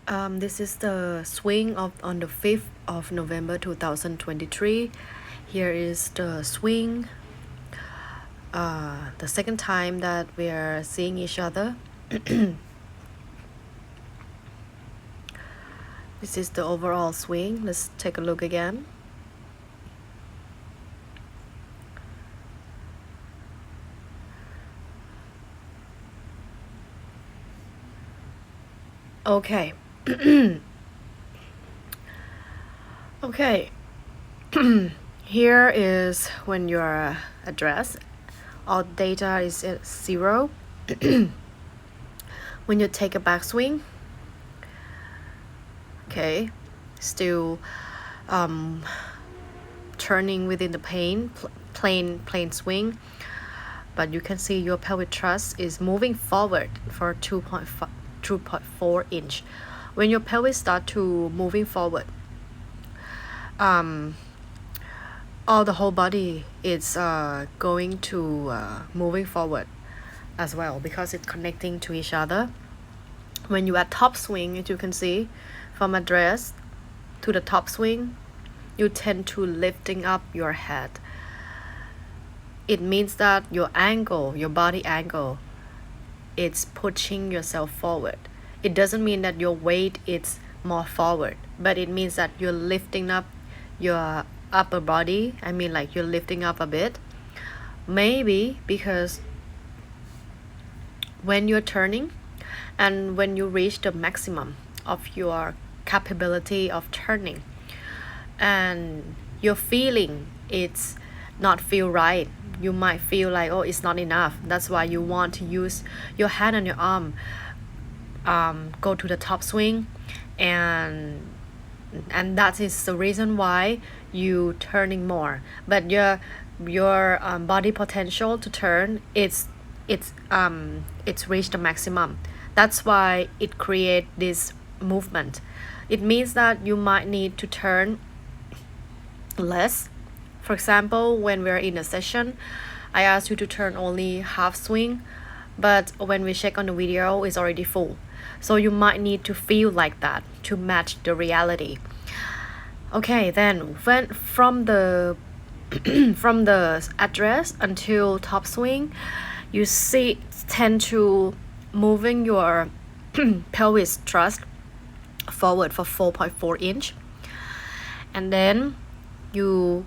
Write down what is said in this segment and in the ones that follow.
This is the swing on the 5th of November 2023. Here is the swing, the second time that we are seeing each other. This is the overall swing. Let's take a look again. Okay. Okay. Here is when your address, all data is at 0. When you take a backswing, okay, still turning within the plane swing, but you can see your pelvic thrust is moving forward for 2.4 inch. When your pelvis start to moving forward, all the whole body is going to moving forward as well, because it's connecting to each other. When you at top swing, as you can see, from address to the top swing, you tend to lifting up your head. It means that your angle, your body angle, it's pushing yourself forward. It doesn't mean that your weight is more forward, but it means that you're lifting up your upper body. I mean, like you're lifting up a bit. Maybe because when you're turning and when you reach the maximum of your capability of turning, and your feeling it's not feel right, you might feel like, oh, it's not enough. That's why you want to use your hand and your arm, go to the top swing, and that is the reason why you turning more. But your body potential to turn, it's reached the maximum. That's why it create this movement. It means that you might need to turn less. For example, when we're in a session, I asked you to turn only half swing, but when we check on the video, it's already full. So you might need to feel like that to match the reality. Okay, then when from the from the address until top swing, you see tend to moving your pelvis thrust forward for 4.4 inch, and then you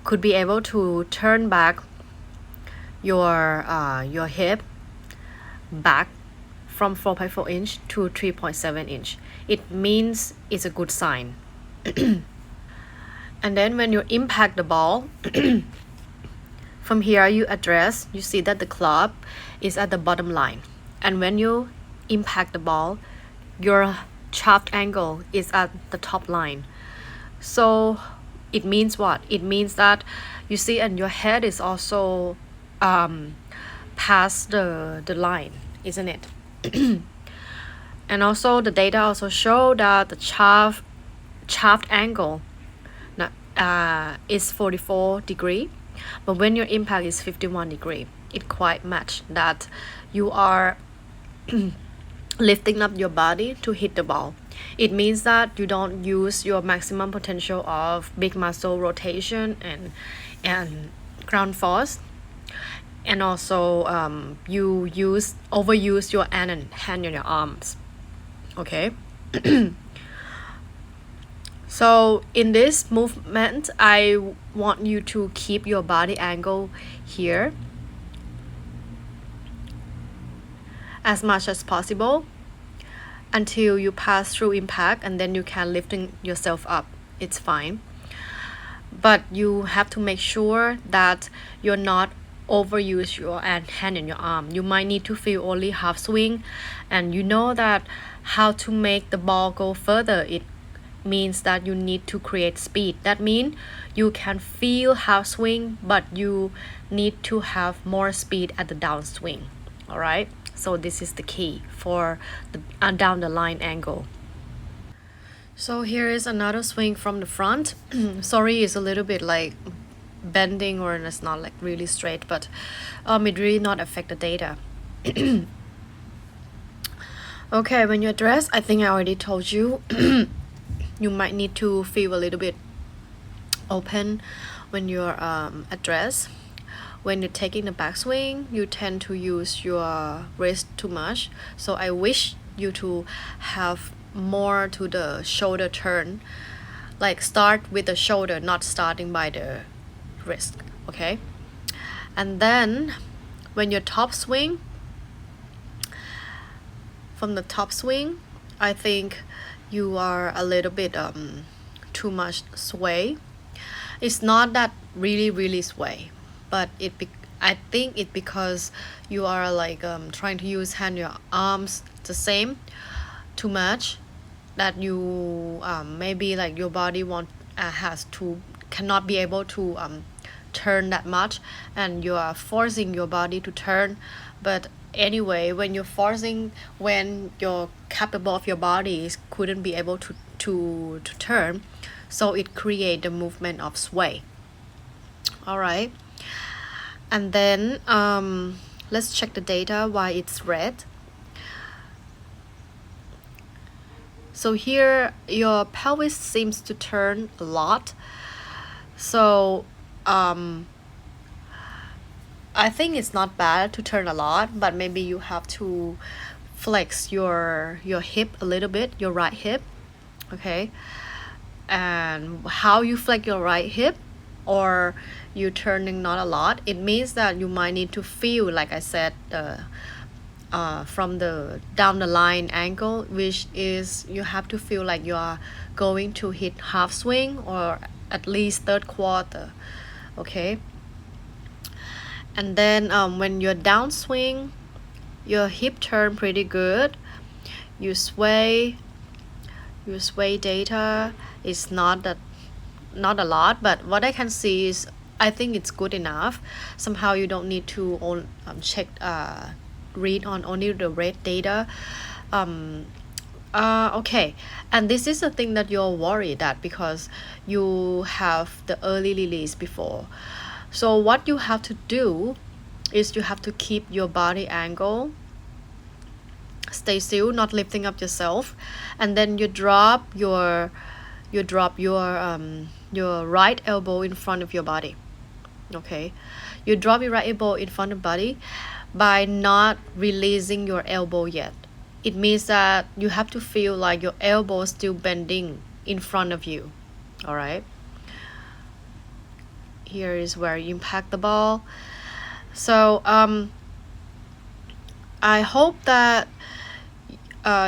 could be able to turn back your hip back from 4.4 inch to 3.7 inch. It means it's a good sign. And then when you impact the ball, from here you address, you see that the club is at the bottom line, and when you impact the ball, your shaft angle is at the top line. So it means what? It means that you see, and your head is also past the line, isn't it? And also the data also show that the shaft angle is 44 degree, but when your impact is 51 degree, it quite match that you are lifting up your body to hit the ball. It means that you don't use your maximum potential of big muscle rotation and ground force, and also you overuse your hand and your arms. Okay. So in this movement, I want you to keep your body angle here as much as possible until you pass through impact, and then you can lifting yourself up. It's fine. But you have to make sure that you're not overuse your hand and your arm. You might need to feel only half swing, and you know that how to make the ball go further, it means that you need to create speed. That means you can feel half swing, but you need to have more speed at the downswing. All right, so this is the key for the down the line angle. So here is another swing from the front. Sorry, it's a little bit like bending, or it's not like really straight, but it really not affect the data. Okay, when you address, I think I already told you, you might need to feel a little bit open when you're address. When you're taking the backswing, you tend to use your wrist too much. So I wish you to have more to the shoulder turn. Like start with the shoulder, not starting by the wrist. Okay? And then when your top swing, from the top swing, I think you are a little bit too much sway. It's not that really sway, but I think it because you are like trying to use your arms the same too much, that you maybe like your body cannot be able to turn that much, and you are forcing your body to turn. But anyway, when you're capable of your body couldn't be able to turn, so it create the movement of sway. All right, and then let's check the data why it's red. So here your pelvis seems to turn a lot. So I think it's not bad to turn a lot, but maybe you have to flex your hip a little bit, your right hip. Okay, and how you flex your right hip, or you turning not a lot, it means that you might need to feel, like I said, from the down the line angle, which is you have to feel like you are going to hit half swing or at least third quarter. Okay, and then when you're downswing, your hip turn pretty good. You sway data is not a lot, but what I can see is I think it's good enough. Somehow you don't need to read on only the red data. Okay, and this is the thing that you're worried that because you have the early release before. So what you have to do is you have to keep your body angle, stay still, not lifting up yourself, and then you drop your right elbow in front of your body. Okay, you drop your right elbow in front of body by not releasing your elbow yet. It means that you have to feel like your elbow is still bending in front of you. All right, here is where you impact the ball. So I hope that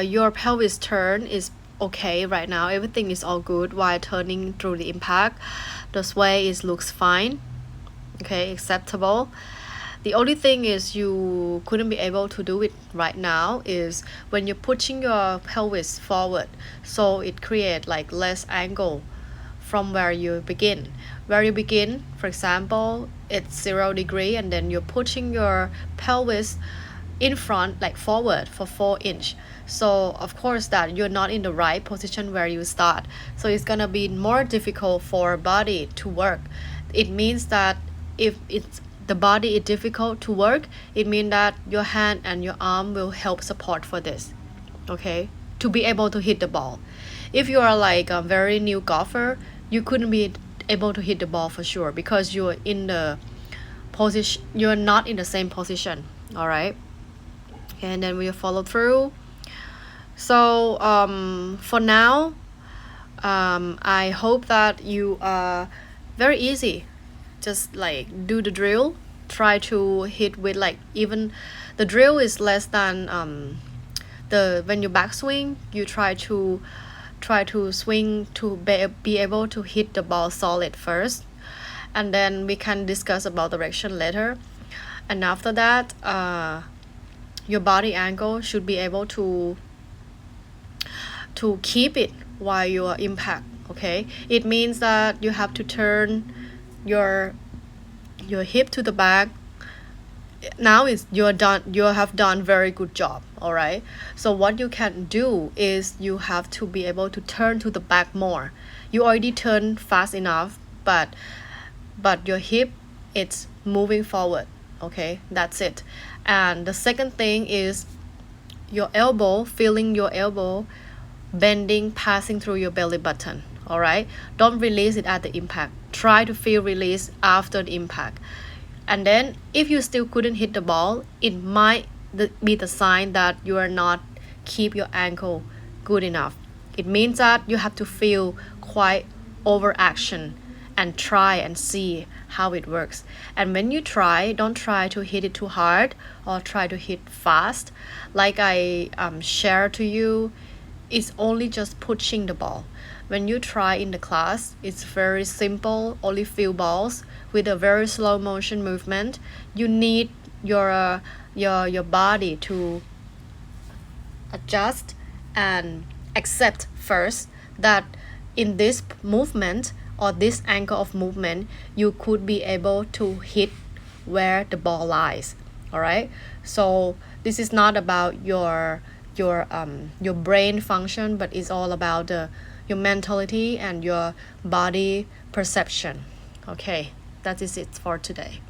your pelvis turn is okay right now. Everything is all good while turning through the impact. The sway looks fine. Okay, acceptable. The only thing is you couldn't be able to do it right now is when you're pushing your pelvis forward, so it creates like less angle from where you begin. Where you begin, for example, it's 0 degree, and then you're pushing your pelvis in front, like forward for 4 inch. So of course that you're not in the right position where you start. So it's gonna be more difficult for body to work. It means that if the body is difficult to work, it means that your hand and your arm will help support for this. Okay, to be able to hit the ball. If you are like a very new golfer, you couldn't be able to hit the ball for sure because you're in the position, you're not in the same position. All right, and then we'll follow through. So for now, I hope that you are very easy. Just like do the drill, try to hit with like, even the drill is less than when you backswing, you try to swing to be able to hit the ball solid first, and then we can discuss about direction later. And after that, your body angle should be able to keep it while you are impact. Okay, it means that you have to turn your hip to the back. Now you have done very good job. All right, so what you can do is you have to be able to turn to the back more. You already turn fast enough, but your hip, it's moving forward. Okay, that's it. And the second thing is your elbow, feeling your elbow bending, passing through your belly button. All right, don't release it at the impact. Try to feel release after the impact. And then if you still couldn't hit the ball, it might be the sign that you are not keep your ankle good enough. It means that you have to feel quite overaction and try and see how it works. And when you try, don't try to hit it too hard or try to hit fast. Like I share to you, it's only just pushing the ball. When you try in the class, it's very simple, only few balls with a very slow motion movement. You need your body to adjust and accept first that in this movement or this angle of movement, you could be able to hit where the ball lies. All right, so this is not about your brain function, but it's all about your mentality and your body perception. Okay, that is it for today.